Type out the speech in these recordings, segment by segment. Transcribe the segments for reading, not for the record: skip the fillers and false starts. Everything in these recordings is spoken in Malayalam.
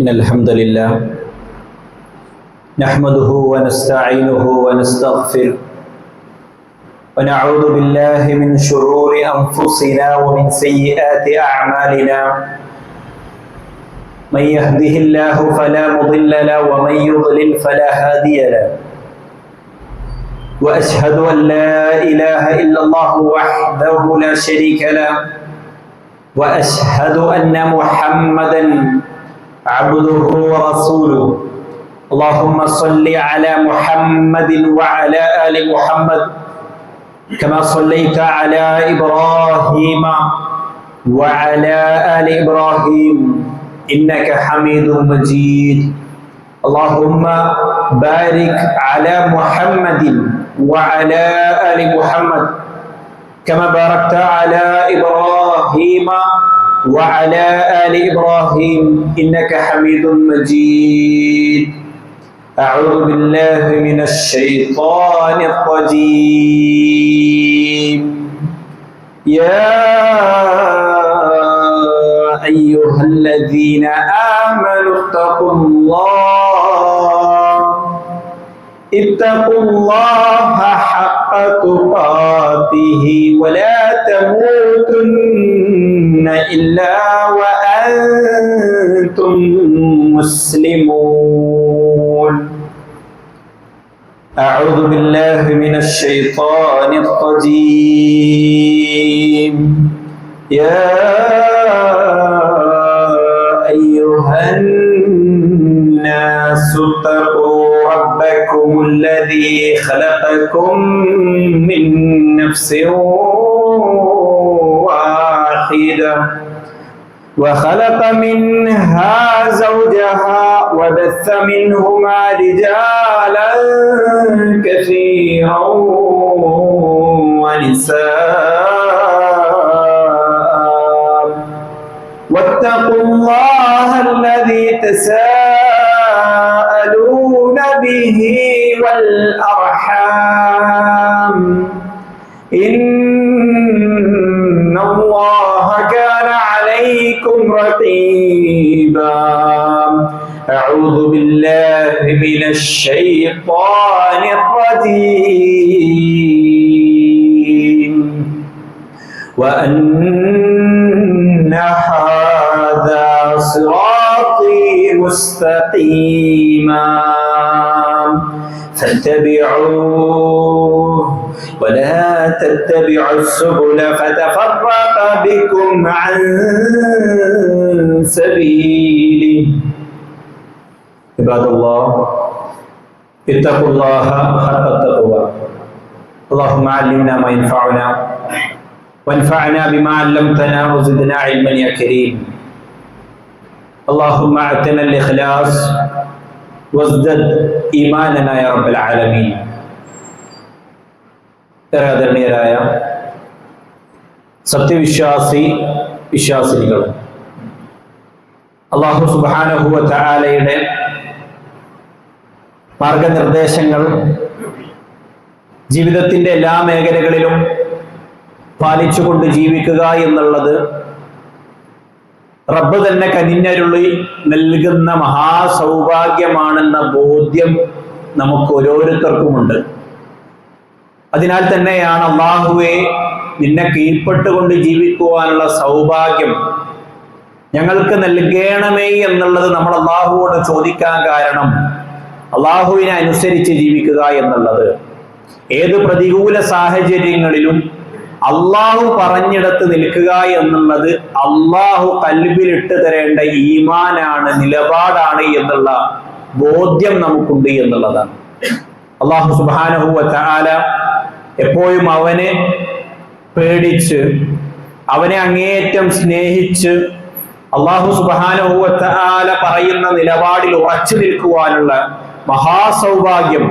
إن الحمد لله نحمده ونستعينه ونستغفره ونعوذ بالله من شرور أنفسنا ومن سيئات أعمالنا من يهده الله فلا مضل له ومن يضلل فلا هادي له وأشهد أن لا إله إلا الله وحده لا شريك له وأشهد أن محمدًا عبده ورسوله اللهم صل على محمد وعلى آل محمد كما صليت على إبراهيم وعلى آل إبراهيم إنك حميد مجيد اللهم بارك على محمد وعلى آل محمد كما باركت على إبراهيم وعلى آل إبراهيم إنك حميد مجيد أعوذ بالله من الشيطان الرجيم يا أيها الذين آمنوا اتقوا الله حق تقاته ولا تموتن إلا وأنتم مسلمون أعوذ بالله من الشيطان الرجيم يا أيها الناس اتقوا ربكم الذي خلقكم من نفس واحدة وخلق منها زوجها وبث منهما رجالا كثيرا ونساء واتقوا الله الذي تساءلون به والأرحام إن الله كان عليكم رقيبا أعوذ بالله من الشيطان الرجيم وأن هذا صراطي مستقيما فاتبعوه ولا تتبعوا السبل فتفرق بكم عن سبيله عباد الله اتقوا الله حق التقوى اللهم علمنا ما ينفعنا وانفعنا بما علمتنا وزدنا علما يا كريم اللهم اعطنا الإخلاص وازدد إيماننا يا رب العالمين ആദരണീയരായ വിശ്വാസിനികൾ അല്ലാഹു സുബ്ഹാനഹു വ തആലയുടെ മാർഗനിർദ്ദേശങ്ങൾ ജീവിതത്തിന്റെ എല്ലാ മേഖലകളിലും പാലിച്ചുകൊണ്ട് ജീവിക്കുക എന്നുള്ളത് റബ്ബ് തന്നെ കനിഞ്ഞരുളി നൽകുന്ന മഹാസൗഭാഗ്യമാണെന്ന ബോധ്യം നമുക്ക് ഓരോരുത്തർക്കുമുണ്ട്. അതിനാൽ തന്നെയാണ് അല്ലാഹുവേ നിന്നെ കീഴ്പ്പെട്ടുകൊണ്ട് ജീവിക്കുവാനുള്ള സൗഭാഗ്യം ഞങ്ങൾക്ക് നൽകണമേ എന്നുള്ളത് നമ്മൾ അല്ലാഹുവോട് ചോദിക്കാൻ കാരണം അല്ലാഹുവിനെ അനുസരിച്ച് ജീവിക്കുക എന്നുള്ളത്. ഏത് പ്രതികൂല സാഹചര്യങ്ങളിലും അല്ലാഹു പറഞ്ഞിടത്ത് നിൽക്കുക എന്നുള്ളത് അല്ലാഹു ഖൽബിലിട്ട് തരേണ്ട ഈമാനാണ്, നിലപാടാണ് എന്നുള്ള ബോധ്യം നമുക്കുണ്ട് എന്നുള്ളതാണ്. അല്ലാഹു സുബ്ഹാനഹു വ തആല എപ്പോഴും അവനെ പേടിച്ച് അവനെ അങ്ങേയറ്റം സ്നേഹിച്ച് അല്ലാഹു സുബ്ഹാനഹു വ തആല പറയുന്ന നിലപാടിൽ ഉറച്ചു നിൽക്കുവാനുള്ള മഹാസൗഭാഗ്യം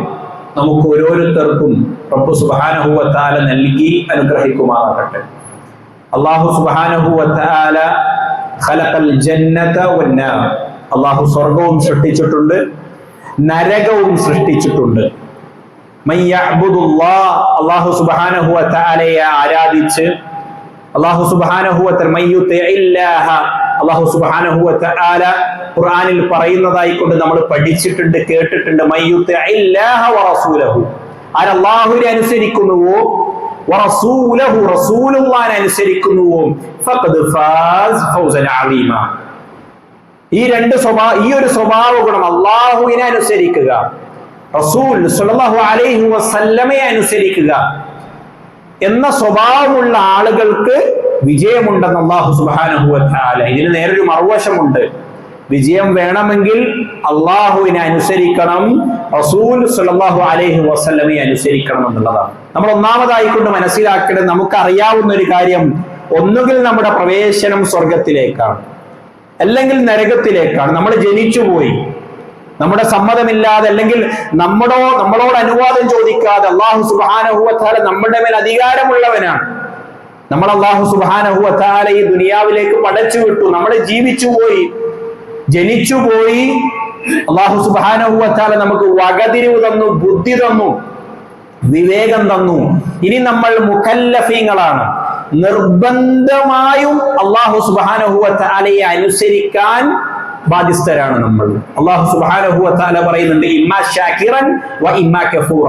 നമുക്ക് ഓരോരുത്തർക്കും റബ്ബ് സുബ്ഹാനഹു വ തആല നൽകി അനുഗ്രഹിക്കുമാറാകട്ടെ. അല്ലാഹു സുബ്ഹാനഹു വ തആല ഖലഖൽ ജന്നത വന്നാർ, അല്ലാഹു സ്വർഗ്ഗവും സൃഷ്ടിച്ചിട്ടുണ്ട്, നരകവും സൃഷ്ടിച്ചിട്ടുണ്ട്. മൻ യഅ്ബുദുല്ലാഹ്, അല്ലാഹു സുബ്ഹാനഹു വ തആലയെ ആരാധിച്ച് അല്ലാഹു സുബ്ഹാനഹു വ തആല മയ്യുതിഇല്ലാഹ, അല്ലാഹു സുബ്ഹാനഹു വ തആല ഖുർആനിൽ പറയുന്നതായി കൊണ്ട് നമ്മൾ പഠിച്ചിട്ടുണ്ട്, കേട്ടിട്ടുണ്ട്. മയ്യുതിഇല്ലാഹ വ റസൂലഹു, ആര് അല്ലാഹുവിനെ അനുസരിക്കുന്നുവോ, വ റസൂലഹു, റസൂലുള്ളാഹിനെ അനുസരിക്കുന്നുവോ, ഫഖദ് ഫാസ് ഫൗസൻ അളീമ. ഈ ഒരു സ്വഭാവ ഗുണം, അല്ലാഹുവിനെ അനുസരിക്കുക, റസൂൽ സ്വല്ലല്ലാഹു അലൈഹി വസല്ലമയെ അനുസരിക്കുക എന്ന സ്വഭാവമുള്ള ആളുകൾക്ക് വിജയമുണ്ടെന്ന് അല്ലാഹു സുബ്ഹാനഹു വ തആല. ഇതിന് നേരൊരു മറുവശമുണ്ട്. വിജയം വേണമെങ്കിൽ അള്ളാഹുവിനെ അനുസരിക്കണം, റസൂൽ സ്വല്ലല്ലാഹു അലൈഹി വസല്ലമയെ അനുസരിക്കണം എന്നുള്ളതാണ്. നമ്മൾ ഒന്നാമതായി കൊണ്ട് മനസ്സിലാക്കേണ്ടത്, നമുക്കറിയാവുന്ന ഒരു കാര്യം, ഒന്നുകിൽ നമ്മുടെ പ്രവേശനം സ്വർഗത്തിലേക്കാണ്, അല്ലെങ്കിൽ നരകത്തിലേക്കാണ്. നമ്മൾ ജനിച്ചുപോയി, നമ്മുടെ സമ്മതമില്ലാതെ അല്ലെങ്കിൽ നമ്മളോട് അനുവാദം ചോദിക്കാതെ അല്ലാഹു സുബ്ഹാനഹു വ തആല നമ്മുടെ മേൽ അധികാരമുള്ളവനാണ്. നമ്മൾ അല്ലാഹു സുബ്ഹാനഹു വ തആല ഈ ദുനിയാവിലേക്ക് പടച്ചു വിട്ടു, നമ്മൾ ജീവിച്ചുപോയി, ജനിച്ചുപോയി. അല്ലാഹു സുബ്ഹാനഹു വ തആല നമുക്ക് വകതിരിവ് തന്നു, ബുദ്ധി തന്നു, വിവേകം തന്നു. ഇനി നമ്മൾ മുകല്ലഫീങ്ങളാണ്, നിർബന്ധമായും അല്ലാഹു സുബ്ഹാനഹു വ തആലയെ അനുസരിക്കാൻ ബാധ്യസ്ഥരാണ് നമ്മൾ. അല്ലാഹു സുബ്ഹാനഹു വ തആല പറയുന്നുണ്ട്, ഇമ്മാ ശാകിറൻ വ ഇമ്മാ കഫൂറ,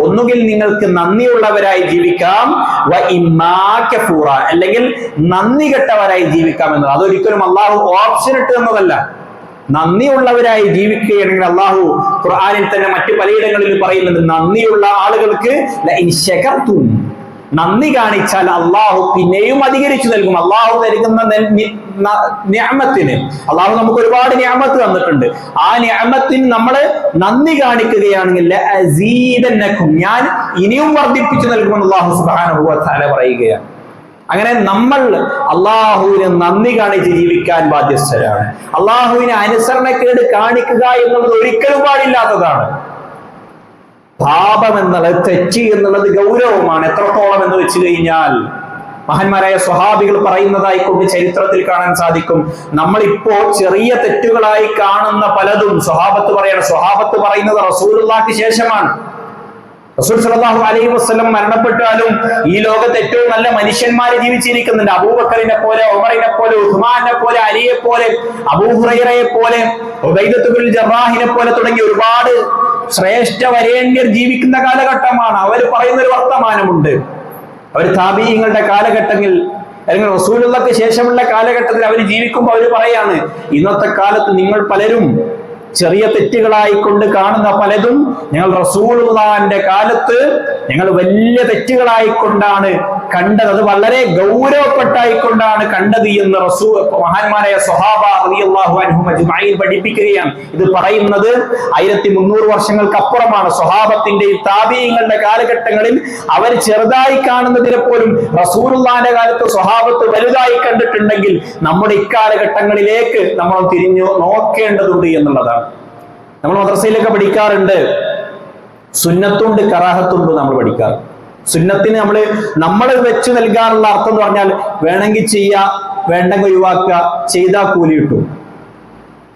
ഒന്നുകിൽ നിങ്ങൾക്ക് നന്ദിയുള്ളവരായി ജീവിക്കാം, വ ഇമ്മാ കഫൂറ, അല്ലെങ്കിൽ നന്ദി കെട്ടവരായി ജീവിക്കാം എന്നത്. അതൊരിക്കലും അല്ലാഹു ഓപ്ഷൻ ഇട്ട് തന്നതല്ല. നന്ദിയുള്ളവരായി ജീവിക്കുകയാണെങ്കിൽ അല്ലാഹു ഖുർആനിൽ തന്നെ മറ്റു പലയിടങ്ങളിൽ പറയുന്നുണ്ട്, നന്ദിയുള്ള ആളുകൾക്ക് ലഇൻ ശകർതും, നന്ദി കാണിച്ചാൽ അള്ളാഹു പിന്നെയും അധികരിച്ചു നൽകും. അള്ളാഹു നൽകുന്ന നിഅമത്തിന്, അള്ളാഹു നമുക്ക് ഒരുപാട് നിഅമത്ത് തന്നിട്ടുണ്ട്. ആ നിഅമത്തിന് നമ്മൾ നന്ദി കാണിക്കുകയാണെങ്കിൽ ലഅസീദന്നകും, ഞാൻ ഇനിയും വർദ്ധിപ്പിച്ചു നൽകുമെന്ന് അള്ളാഹു സുബ്ഹാനഹു വ തആല പറയുകയാണ്. അങ്ങനെ നമ്മൾ അള്ളാഹുവിന് നന്ദി കാണിച്ച് ജീവിക്കാൻ ബാധ്യസ്ഥരാണ്. അള്ളാഹുവിന് അനുസരണക്കേട് കാണിക്കുക എന്നുള്ളത് ഒരിക്കലും പാടില്ലാത്തതാണ്. പാപം എന്നുള്ളത്, തെറ്റ് എന്നുള്ളത് ഗൗരവമാണ്. എത്രത്തോളം എന്ന് വെച്ച് കഴിഞ്ഞാൽ മഹാന്മാരായ സ്വഹാബികൾ പറയുന്നതായി കൊണ്ട് ചരിത്രത്തിൽ കാണാൻ സാധിക്കും. നമ്മളിപ്പോ ചെറിയ തെറ്റുകളായി കാണുന്ന പലതും സ്വഹാബത്ത് പറയുന്നത് റസൂലുള്ളാഹിക്ക് ശേഷമാണ്. റസൂൽ സല്ലല്ലാഹു അലൈഹി വസല്ലം മരണപ്പെട്ടാലും ഈ ലോകത്ത് ഏറ്റവും നല്ല മനുഷ്യന്മാര് ജീവിച്ചിരിക്കുന്നുണ്ട്. അബൂബക്കറിനെ പോലെ, ഉമറിനെ പോലെ, ഉസ്മാനെ പോലെ, അലിയെ പോലെ, അബൂ ഹുറൈറയെ പോലെ, ഉബൈദത്ത് ബിൻ ജറാഹിനെ പോലെ തുടങ്ങി ഒരുപാട് ശ്രേഷ്ഠ വരേണ്യർ ജീവിക്കുന്ന കാലഘട്ടമാണ്. അവർ പറയുന്ന ഒരു വർത്തമാനമുണ്ട്. അവർ താബീഈങ്ങളുടെ കാലഘട്ടങ്ങളിൽ അല്ലെങ്കിൽ റസൂലുള്ളാഹിക്ക് ശേഷമുള്ള കാലഘട്ടത്തിൽ അവർ ജീവിക്കുമ്പോൾ അവർ പറയാണ്, ഇന്നത്തെ കാലത്ത് നിങ്ങൾ പലരും ചെറിയ തെറ്റുകളായി കൊണ്ട് കാണുന്ന പലതും ഞങ്ങൾ റസൂലുള്ളാഹിന്റെ കാലത്ത് ഞങ്ങൾ വലിയ തെറ്റുകളായിക്കൊണ്ടാണ് കണ്ടത്, അത് വളരെ ഗൗരവപ്പെട്ടായിക്കൊണ്ടാണ് കണ്ടത് എന്ന് മഹാന്മാരായ സ്വഹാബ റളിയല്ലാഹു അൻഹും അജ്മഈൻ പഠിപ്പിക്കുകയാണ്. ഇത് പറയുന്നത് 1300 വർഷങ്ങൾക്ക് അപ്പുറമാണ്. സ്വഹാബത്തിന്റെ താബീഈങ്ങളുടെ കാലഘട്ടങ്ങളിൽ അവർ ചെറുതായി കാണുന്നതിനെ പോലും റസൂലുള്ളാഹിന്റെ കാലത്ത് സ്വഹാബത്ത് വലുതായി കണ്ടിട്ടുണ്ടെങ്കിൽ നമ്മുടെ ഇക്കാലഘട്ടങ്ങളിലേക്ക് നമ്മൾ തിരിഞ്ഞു നോക്കേണ്ടതുണ്ട് എന്നുള്ളതാണ്. നമ്മൾ മദ്രസയിലൊക്കെ പഠിക്കാറുണ്ട്, സുന്നത്തുണ്ട് കറാഹത്തുണ്ട്. നമ്മൾ പഠിക്കാറ് സുന്നത്തിന് നമ്മൾ വെച്ച് നൽകാറുള്ള അർത്ഥം എന്ന് പറഞ്ഞാൽ വേണമെങ്കിൽ ചെയ്യുക, വേണ്ടെങ്കിൽ ഒഴിവാക്കുക, ചെയ്താൽ കൂലി കിട്ടും.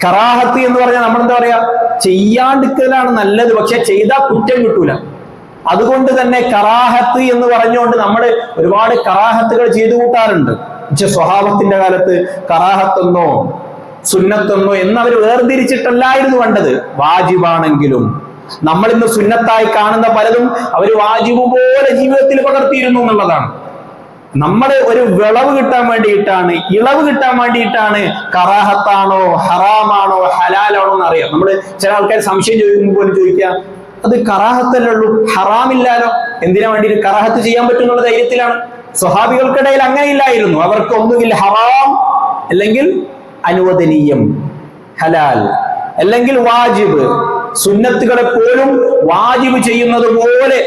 കറാഹത്ത് എന്ന് പറഞ്ഞാൽ നമ്മളെന്താ പറയാ, ചെയ്യാണ്ടിരിക്കലാണ് നല്ലത്, പക്ഷെ ചെയ്താൽ കുറ്റം കിട്ടൂല. അതുകൊണ്ട് തന്നെ കറാഹത്ത് എന്ന് പറഞ്ഞുകൊണ്ട് നമ്മൾ ഒരുപാട് കറാഹത്തുകൾ ചെയ്തു കൂട്ടാറുണ്ട്. പക്ഷെ സ്വഹാബത്തിന്റെ കാലത്ത് കറാഹത്തെന്നോ സുന്നത്തെന്നോ എന്നവർ വേർതിരിച്ചിട്ടല്ലായിരുന്നു കണ്ടത്. വാജിബാണെങ്കിലും നമ്മൾ ഇന്ന് സുന്നത്തായി കാണുന്ന പലതും അവർ വാജിബ് പോലെ ജീവിതത്തിൽ പകർത്തിയിരുന്നു എന്നുള്ളതാണ്. നമ്മൾ ഒരു വിളവ് കിട്ടാൻ വേണ്ടിയിട്ടാണ്, ഇളവ് കിട്ടാൻ വേണ്ടിയിട്ടാണ് കറാഹത്താണോ ഹറാമാണോ ഹലാലാണോ എന്ന് അറിയാം. നമ്മൾ ചില ആൾക്കാർ സംശയം ചോദിക്കുമ്പോൾ ചോദിക്കുക, അത് കറാഹത്തല്ലേ ഉള്ളൂ, ഹറാമില്ലാലോ, എന്തിനാ വേണ്ടി കറാഹത്ത് ചെയ്യാൻ പറ്റും എന്നുള്ള ധൈര്യത്തിലാണ്. സ്വഹാബികൾക്കിടയിൽ അങ്ങനെയില്ലായിരുന്നു. അവർക്ക് ഒന്നുകിൽ ഹറാം, അല്ലെങ്കിൽ അനുവദനീയം ഹലാൽ, അല്ലെങ്കിൽ വാജിബ്. സുന്നത്തുകളെ പോലും വാജിബ് ചെയ്യുന്നത് പോലെ,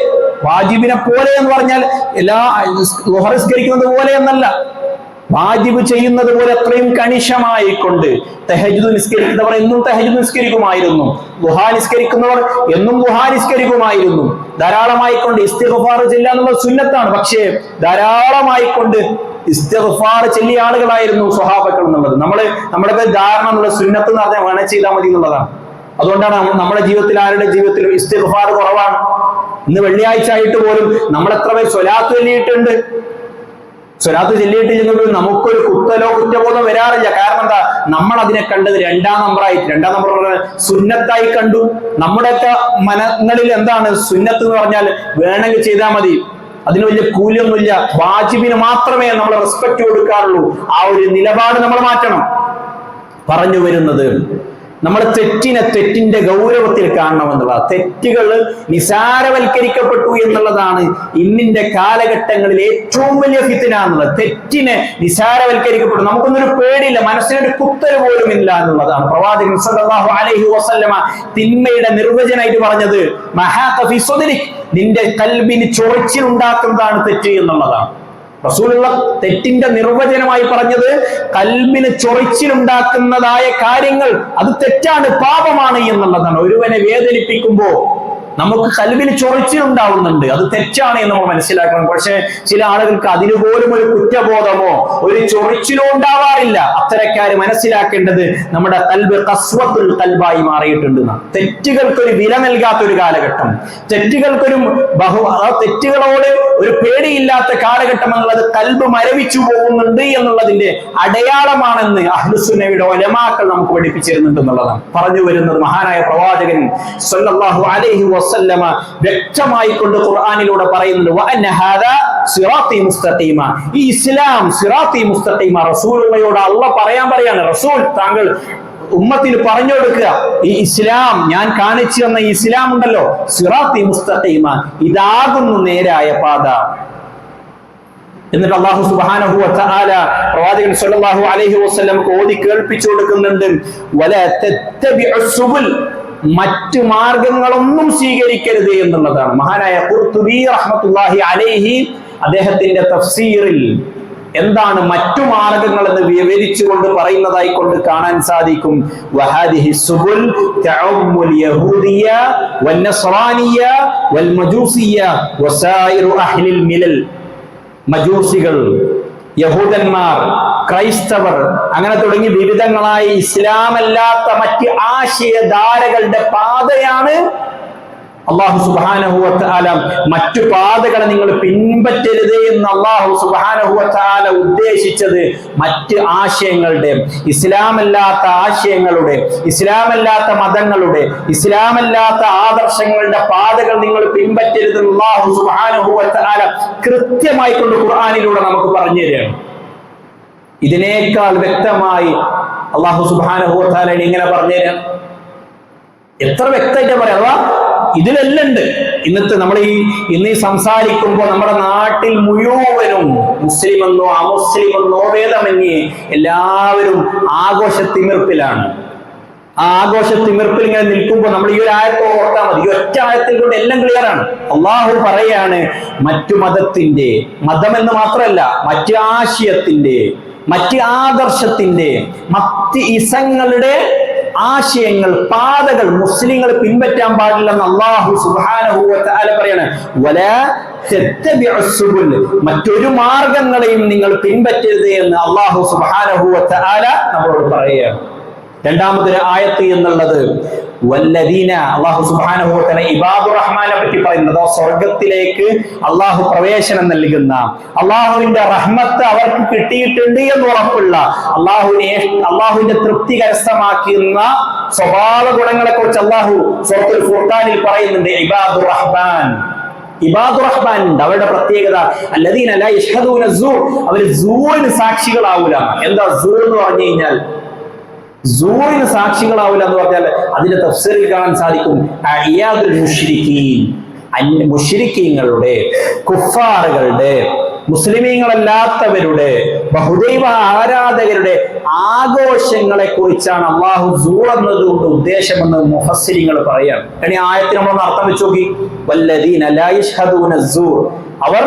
വാജിബിനെ പോലെ എന്ന് പറഞ്ഞാൽ എല്ലാ നിസ്കരിക്കുന്നത് പോലെ എന്നല്ല, വാജിബ് ചെയ്യുന്നത് പോലെ അത്രയും കണിശമായിക്കൊണ്ട്. തഹജ്ജുദ് നിസ്കരിക്കുന്നവർ എന്നും തഹജ്ജുദ് നിസ്കരിക്കുമായിരുന്നു, ദുഹാ നിസ്കരിക്കുന്നവർ എന്നും ദുഹാ നിസ്കരിക്കുമായിരുന്നു. ധാരാളമായിക്കൊണ്ട് ഇസ്തിഗ്ഫാർ ചെല്ലുക എന്നുള്ളത് സുന്നത്താണ്, പക്ഷേ ധാരാളമായിക്കൊണ്ട് ഇസ്തിഗ്ഫാർ ചെല്ലിയ ആളുകളായിരുന്നു സ്വഹാബക്കൾ എന്നുള്ളത്. നമ്മുടെ ധാരണ എന്നുള്ള സുന്നത്ത് എന്ന് പറഞ്ഞാൽ വേണേ ചെയ്താൽ മതി എന്നുള്ളതാണ്. അതുകൊണ്ടാണ് നമ്മുടെ ജീവിതത്തിൽ, ആരുടെ ജീവിതത്തിലും ഇസ്തിഗ്ഫാർ കുറവാണ്. ഇന്ന് വെള്ളിയാഴ്ച ആയിട്ട് പോലും നമ്മൾ എത്ര പേർ സ്വലാത്ത് ചൊല്ലിയിട്ടുണ്ട്, സ്വലാത്ത് ചൊല്ലിയിട്ടില്ലെങ്കിൽ നമുക്കൊരു കുത്തലോ കുറ്റബോധം വരാറില്ല. കാരണം എന്താ? നമ്മൾ അതിനെ കണ്ടത് രണ്ടാം നമ്പർ സുന്നത്തായി കണ്ടു. നമ്മുടെയൊക്കെ മനങ്ങളിൽ എന്താണ് സുന്നത്ത് എന്ന് പറഞ്ഞാൽ വേണമെങ്കിൽ ചെയ്താൽ മതി, അതിന് വലിയ കൂലിയൊന്നുമില്ല, വാജിബിന് മാത്രമേ നമ്മൾ റെസ്പെക്ട് കൊടുക്കാറുള്ളൂ. ആ ഒരു നിലപാട് നമ്മൾ മാറ്റണം. പറഞ്ഞു വരുന്നത് നമ്മൾ തെറ്റിന്റെ ഗൗരവത്തിൽ കാണണമെന്നുള്ളതാണ്. തെറ്റുകൾ നിസാരവൽക്കരിക്കപ്പെട്ടു എന്നുള്ളതാണ് ഇന്നിന്റെ കാലഘട്ടങ്ങളിൽ ഏറ്റവും വലിയ ഫിത്ന എന്നുള്ളത്. തെറ്റിനെ നിസാരവൽക്കരിക്കപ്പെട്ടു, നമുക്കൊന്നൊരു പേടിയില്ല, മനസ്സിനൊരു കുത്തൽ പോലും ഇല്ല എന്നുള്ളതാണ്. പ്രവാചകൻ സല്ലല്ലാഹു അലൈഹി വസല്ലമ തിന്മയുടെ നിർവചനമായിട്ട് പറഞ്ഞത് മഹാക ഫി സദ്രിക്, നിന്റെ കൽബിന് ചൊറിച്ചിലുണ്ടാക്കുന്നതാണ് തെറ്റ് എന്നുള്ളതാണ്. റസൂലുള്ള തെറ്റിന്റെ നിർവചനമായി പറഞ്ഞത് കൽബിന് ചൊറിച്ചിലുണ്ടാക്കുന്നതായ കാര്യങ്ങൾ അത് തെറ്റാണ്, പാപമാണ് എന്നുള്ളതാണ്. ഒരുവനെ വേദനിപ്പിക്കുമ്പോ നമുക്ക് കൽബിന് ചൊറിച്ചിലുണ്ടാവുന്നുണ്ട്, അത് തെറ്റാണ് എന്ന് നമ്മൾ മനസ്സിലാക്കണം. പക്ഷെ ചില ആളുകൾക്ക് അതിനു പോലും ഒരു കുറ്റബോധമോ ഒരു ചൊറിച്ചിലോ ഉണ്ടാവാറില്ല. അത്തരക്കാര് മനസ്സിലാക്കേണ്ടത് നമ്മുടെ കൽബ് ഖസ്വത്തുൽ ഖൽബായി മാറിയിട്ടുണ്ട്. തെറ്റുകൾക്കൊരു വില നൽകാത്തൊരു കാലഘട്ടം, തെറ്റുകളോട് ഒരു പേടിയില്ലാത്ത കാലഘട്ടം എന്നുള്ളത് കൽബ് മരവിച്ചു പോകുന്നുണ്ട് എന്നുള്ളതിന്റെ അടയാളമാണെന്ന് അഹ്ലുസുന്നയുടെ ഉലമാക്കൾ നമുക്ക് പഠിപ്പിച്ചിരുന്നുണ്ട് എന്നുള്ളതാണ്. പറഞ്ഞു വരുന്നത് മഹാനായ പ്രവാചകൻ സല്ലല്ലാഹു അലൈഹി വസല്ലമ വ്യക്തമായി കൊണ്ട് ഖുർആനിലൂടെ പറയുന്നുണ്ട് വഅന്ന ഹാദാ സിറാത്തി മുസ്തഖീമ, ഈ ഇസ്ലാം സിറാത്തി മുസ്തഖീമ. റസൂലുള്ളയോട് അല്ലാഹ് പറയാണ്, റസൂൽ താങ്കൾ ഉമ്മത്തിൽ പറഞ്ഞു കൊടുക്കുക, ഈ ഇസ്ലാം ഞാൻ കാണിച്ചു തന്ന ഈ ഇസ്ലാം ഉണ്ടല്ലോ, സിറാത്തി മുസ്തഖീമ, ഇതാകുന്നു നേരായ പാത. എന്നിട്ട് അല്ലാഹു സുബ്ഹാനഹു വ തആല പ്രവാചകൻ സല്ലല്ലാഹു അലൈഹി വസല്ലമക്ക് ഓതി കേൾപ്പിച്ചു കൊടുക്കുന്നുണ്ട് വലാ തത്തബിഉസ് സുബുൽ, മറ്റു മാർഗങ്ങളൊന്നും സ്വീകരിക്കരുത് എന്നുള്ളതാണ്. മഹാനായ ഖുർതുബി റഹ്മത്തുള്ളാഹി അലൈഹി അദ്ദേഹത്തിന്റെ തഫ്സീറിൽ എന്താണ് മറ്റു മാർഗങ്ങൾ എന്ന് വിവരിച്ചുകൊണ്ട് പറയുന്നതായി കൊണ്ട് കാണാൻ സാധിക്കും. വഹാദിഹി സുബുൽ തഉമ്മുൽ യഹൂദിയ വന്നസ്റാനിയ വൽമജൂസിയ വസായിറു അഹ്ലിൽ മിലൽ, മജൂസികൾ, യഹൂദന്മാർ, ക്രൈസ്തവർ, അങ്ങനെ തുടങ്ങി വിവിധങ്ങളായ ഇസ്ലാമല്ലാത്ത മറ്റ് ആശയധാരകളുടെ പാതയാണ് അല്ലാഹു സുബ്ഹാനഹു വ തആല മറ്റു പാതകളെ നിങ്ങൾ പിൻപറ്റരുത് എന്ന് അല്ലാഹു സുബ്ഹാനഹു വ തആല ഉദ്ദേശിച്ചത്. മറ്റ് ആശയങ്ങളുടെ, ഇസ്ലാമല്ലാത്ത ആശയങ്ങളുടെ, ഇസ്ലാമല്ലാത്ത മതങ്ങളുടെ, ഇസ്ലാമല്ലാത്ത ആദർശങ്ങളുടെ പാതകൾ നിങ്ങൾ പിൻപറ്റരുത് എന്ന് അല്ലാഹു സുബ്ഹാനഹു വ തആല കൃത്യമായി കൊണ്ട് ഖുർആനിലൂടെ നമുക്ക് പറഞ്ഞു തരികയാണ്. ഇതിനേക്കാൾ വ്യക്തമായി അല്ലാഹു സുബ്ഹാനഹു വ തആല ഇങ്ങനെ പറഞ്ഞു തരാം. എത്ര വ്യക്തമായിട്ട് പറയാ, ഇതിലെല്ലാം ഉണ്ട്. നമ്മൾ ഇന്ന് സംസാരിക്കുമ്പോൾ നമ്മുടെ നാട്ടിൽ മുഴുവനും മുസ്ലിമെന്നോ അമുസ്ലിമെന്നോ ഭേദമന്യേ എല്ലാവരും ആഘോഷത്തിമിർപ്പിലാണ്. ആ ആഘോഷത്തിമിർപ്പിൽ ഇങ്ങനെ നിൽക്കുമ്പോൾ നമ്മൾ ഈ ഒരു ആയത്ത് ഓർത്താൽ മതി. ഈ ഒറ്റ ആയത്തിൽ കൊണ്ട് എല്ലാം ക്ലിയർ ആണ്. അള്ളാഹു പറയാണ് മറ്റു മതത്തിന്റെ, മതമെന്ന് മാത്രമല്ല മറ്റ് ആശയത്തിന്റെ, മറ്റ് ആദർശത്തിന്റെ, മറ്റ് ഇസങ്ങളുടെ ആശയങ്ങൾ, പാതകൾ മുസ്ലിങ്ങൾ പിൻപറ്റാൻ പാടില്ലെന്ന് അല്ലാഹു സുബ്ഹാനഹു വ തആല പറയാണ്. വലാ തത്തബിഉസ് സുബുൽ, മറ്റൊരു മാർഗങ്ങളെയും നിങ്ങൾ പിൻപറ്റരുത് എന്ന് അല്ലാഹു സുബ്ഹാനഹു വ തആല നമ്മളോട് പറയുകയാണ്. രണ്ടാമത്തെ ആയത്ത് എന്നുള്ളത് വല്ലദീന, അല്ലാഹു സുബ്ഹാനഹു വ തആല ഇബാദുർ റഹ്മാനെ പറ്റി പറയുന്നത് സ്വർഗ്ഗത്തിലേക്ക് അല്ലാഹു പ്രവേശനം നൽകുന്ന, അല്ലാഹുവിന്റെ റഹ്മത്ത് അവർക്ക് കിട്ടിയിട്ടുണ്ട് എന്ന് ഉറപ്പുള്ള, അല്ലാഹുവിന്റെ തൃപ്തി കരസ്ഥമാക്കുന്ന സ്വഭാവ ഗുണങ്ങളെ കുറിച്ച് അല്ലാഹു സൂറത്തുൽ ഫുർഖാനിൽ പറയുന്നുണ്ട്. ഇബാദുർ റഹ്മാൻ, ഇബാദുർ റഹ്മാൻ അവരുടെ പ്രത്യേകത അല്ലദീന ലാ യശ്ഹദൂന സൂർ, അവർ സൂറിന് സാക്ഷികളാവൂല. എന്താ സൂർ എന്ന് പറഞ്ഞു കഴിഞ്ഞാൽ? സൂറിന് സാക്ഷികളാവില്ല എന്ന് പറഞ്ഞാൽ അതിന്റെ തഫ്സീറിൽ കാണാൻ സാധിക്കും അഇയാദുൽ മുശ്രിക്കീൻ, മുശ്രിക്കീങ്ങളുടെ, കുഫാറുകളുടെ, മുസ്ലിമീങ്ങളല്ലാത്തവരുടെ, ബഹുദൈവ ആരാധകരുടെ ആഘോഷങ്ങളെ കുറിച്ചാണ് അള്ളാഹു സൂർ എന്നതുകൊണ്ട് ഉദ്ദേശമെന്ന് മുഫസ്സിരിങ്ങൾ പറയാം. ഇനി ആയത്തിന് നമ്മളൊന്ന് അർത്ഥം വെച്ച് നോക്കി. വല്ലദീന ലാ യശ്ഹദൂന സൂർ, അവർ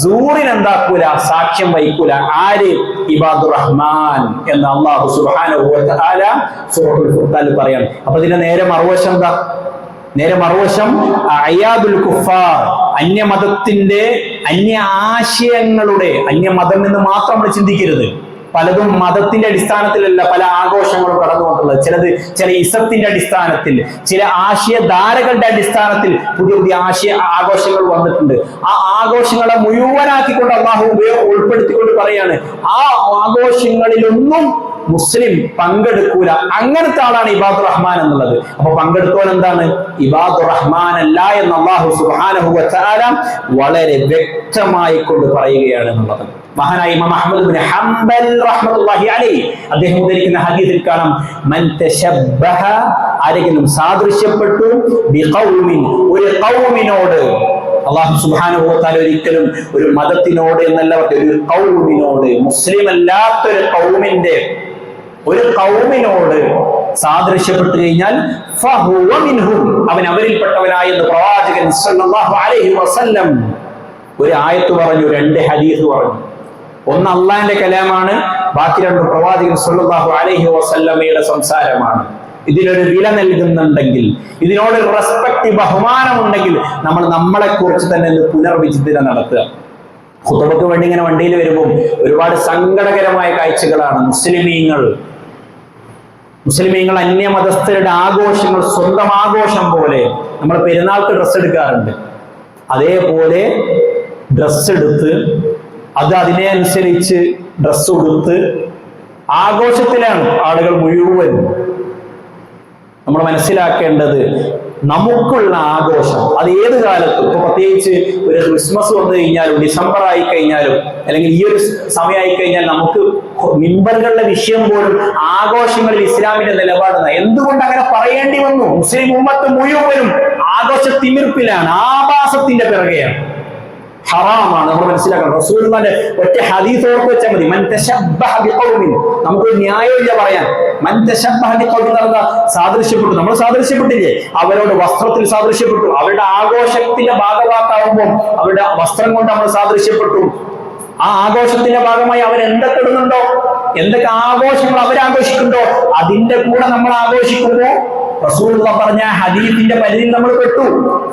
സൂറിന് എന്താക്കൂല, സാക്ഷ്യം വഹിക്കൂല. ആര്? ഇബാദുർ റഹ്മാൻ എന്ന് അല്ലാഹു സുബ്ഹാനഹു വ തആല സൂറത്തുൽ ഫുർഖാനിൽ പറയാണ്. അപ്പൊ ഇതിന്റെ നേരെ മറുവശം എന്താ? നേരെ മറുവശം അയാദുൽ കുഫാർ, അന്യമതത്തിന്റെ, അന്യ ആശയങ്ങളുടെ, അന്യമതം എന്ന് മാത്രം നമ്മൾ ചിന്തിക്കരുത്. പലതും മതത്തിന്റെ അടിസ്ഥാനത്തിലല്ല പല ആഘോഷങ്ങളും കടന്നു വന്നിട്ടുള്ളത്. ചിലത് ചില ഇസത്തിന്റെ അടിസ്ഥാനത്തിൽ, ചില ആശയധാരകളുടെ അടിസ്ഥാനത്തിൽ പുതിയ പുതിയ ആഘോഷങ്ങൾ വന്നിട്ടുണ്ട്. ആ ആഘോഷങ്ങളെ മുഴുവനാക്കിക്കൊണ്ട് അള്ളാഹു ഉൾപ്പെടുത്തിക്കൊണ്ട് പറയാണ്, ആ ആഘോഷങ്ങളിലൊന്നും മുസ്ലിം പങ്കെടുക്കൂല. അങ്ങനത്തെ ആളാണ് ഇബാദുർ റഹ്മാൻ എന്നുള്ളത്. അപ്പൊ പങ്കെടുത്തോൻ എന്താണ്? ഇബാദുർ റഹ്മാൻ അല്ല എന്ന് അല്ലാഹു സുബ്ഹാനഹു വ തആല വളരെ വ്യക്തമായി കൊണ്ട് പറയുകയാണ് എന്നുള്ളത്. മഹാനായ ഇമാം അഹ്മദ് ഇബ്നു ഹംബൽ റഹ്മത്തുള്ളാഹി അലൈഹി അദ്ദേഹം ഉദ്ധരിക്കുന്ന ഹദീസിൽ കാണാം, മൻ തശബ്ബഹ, ആരെങ്കിലും സാദൃശ്യപ്പെട്ടു, ബിഖൗമിൻ, ഒരു ഖൗമിനോട്. അല്ലാഹു സുബ്ഹാനഹു വ തആല ഒരിക്കലും ഒരു മതത്തിനോട് എന്നല്ല പറഞ്ഞത്, ഒരു ഖൗമിനോട്, മുസ്ലിം അല്ലാത്തൊരു ഖൗമിന്റെ, ഒരു ഖൗമിനോട് സാദൃശ്യപ്പെട്ടു കഴിഞ്ഞാൽ ഫഹുവ മിൻഹും, അവൻ അവരിൽപ്പെട്ടവനായി എന്ന് പ്രവാചകൻ സല്ലല്ലാഹു അലൈഹി വസല്ലം ഒരു ആയത്ത് പറഞ്ഞു, രണ്ട് ഹദീസ് പറഞ്ഞു. ഒന്ന് അള്ളാഹിന്റെ കലാമാണ്, ബാക്കി രണ്ട് പ്രവാചകൻ സല്ലല്ലാഹു അലൈഹി വസല്ലമയുടെ സംസാരമാണ്. ഇതിനൊരു വില നൽകുന്നുണ്ടെങ്കിൽ, ഇതിനോട് റെസ്പെക്ട്, ബഹുമാനമുണ്ടെങ്കിൽ നമ്മൾ നമ്മളെ കുറിച്ച് തന്നെ പുനർവിചിന്തനം നടത്തുക. ഖുതുബക്ക് വേണ്ടി ഇങ്ങനെ വണ്ടിയിൽ വരുമ്പോൾ ഒരുപാട് സങ്കടകരമായ കാഴ്ചകളാണ്. മുസ്ലിമീങ്ങൾ അന്യമതസ്ഥരുടെ ആഘോഷങ്ങൾ സ്വന്തം ആഘോഷം പോലെ, നമ്മൾ പെരുന്നാൾക്ക് ഡ്രസ്സ് എടുക്കാറുണ്ട്, അതേപോലെ ഡ്രസ്സ് എടുത്ത് അത് അതിനനുസരിച്ച് ഡ്രസ്സ് കൊടുത്ത് ആഘോഷത്തിലാണ് ആളുകൾ മുഴുവൻ. നമ്മൾ മനസ്സിലാക്കേണ്ടത്, നമുക്കുള്ള ആഘോഷം അത് ഏത് കാലത്തും, ഇപ്പൊ പ്രത്യേകിച്ച് ഒരു ക്രിസ്മസ് വന്നു കഴിഞ്ഞാലും ഡിസംബർ ആയി കഴിഞ്ഞാലും അല്ലെങ്കിൽ ഈ ഒരു സമയമായി കഴിഞ്ഞാൽ നമുക്ക് മിമ്പറുകളുടെ വിഷയം പോലും ആഘോഷങ്ങളിൽ ഇസ്ലാമിന്റെ നിലപാടുന്ന. എന്തുകൊണ്ട് അങ്ങനെ പറയേണ്ടി വന്നു? മുസ്ലിം ഉമ്മത്ത് മുഴുവനും ആഘോഷ തിമിർപ്പിലാണ്, ആഭാസത്തിന്റെ പിറകെയാണ്. ഹറാമാണ്, നമ്മൾ മനസ്സിലാക്കണം. റസൂലുള്ളാഹിന്റെ ഒറ്റ ഹദീസ് ഓർത്ത് വെച്ചാൽ മതി, മൻ തശബ്ബഹ ബിഖൗമിൻ. നമുക്ക് ന്യായമില്ല പറയാൻ. മൻ തശബ്ബഹ ബിഖൗമിൻ എന്ന് സാദൃശ്യപ്പെട്ടു, നമ്മൾ സാദൃശ്യപ്പെട്ടില്ലേ? അവരോട് വസ്ത്രത്തിൽ സാദൃശ്യപ്പെട്ടു, അവരുടെ ആഘോഷത്തിന്റെ ഭാഗമാക്കാവുമ്പോൾ അവരുടെ വസ്ത്രം കൊണ്ട് നമ്മൾ സാദൃശ്യപ്പെട്ടു. ആ ആഘോഷത്തിന്റെ ഭാഗമായി അവർ എന്തൊക്കെ ഇടുന്നുണ്ടോ, എന്തൊക്കെ ആഘോഷങ്ങൾ അവരാഘോഷിക്കുന്നുണ്ടോ, അതിന്റെ കൂടെ നമ്മൾ ആഘോഷിക്കുമ്പോൾ റസൂലുള്ളാഹി പറഞ്ഞ ഹദീസിന്റെ പരിധിയിൽ നമ്മൾ പെട്ടു.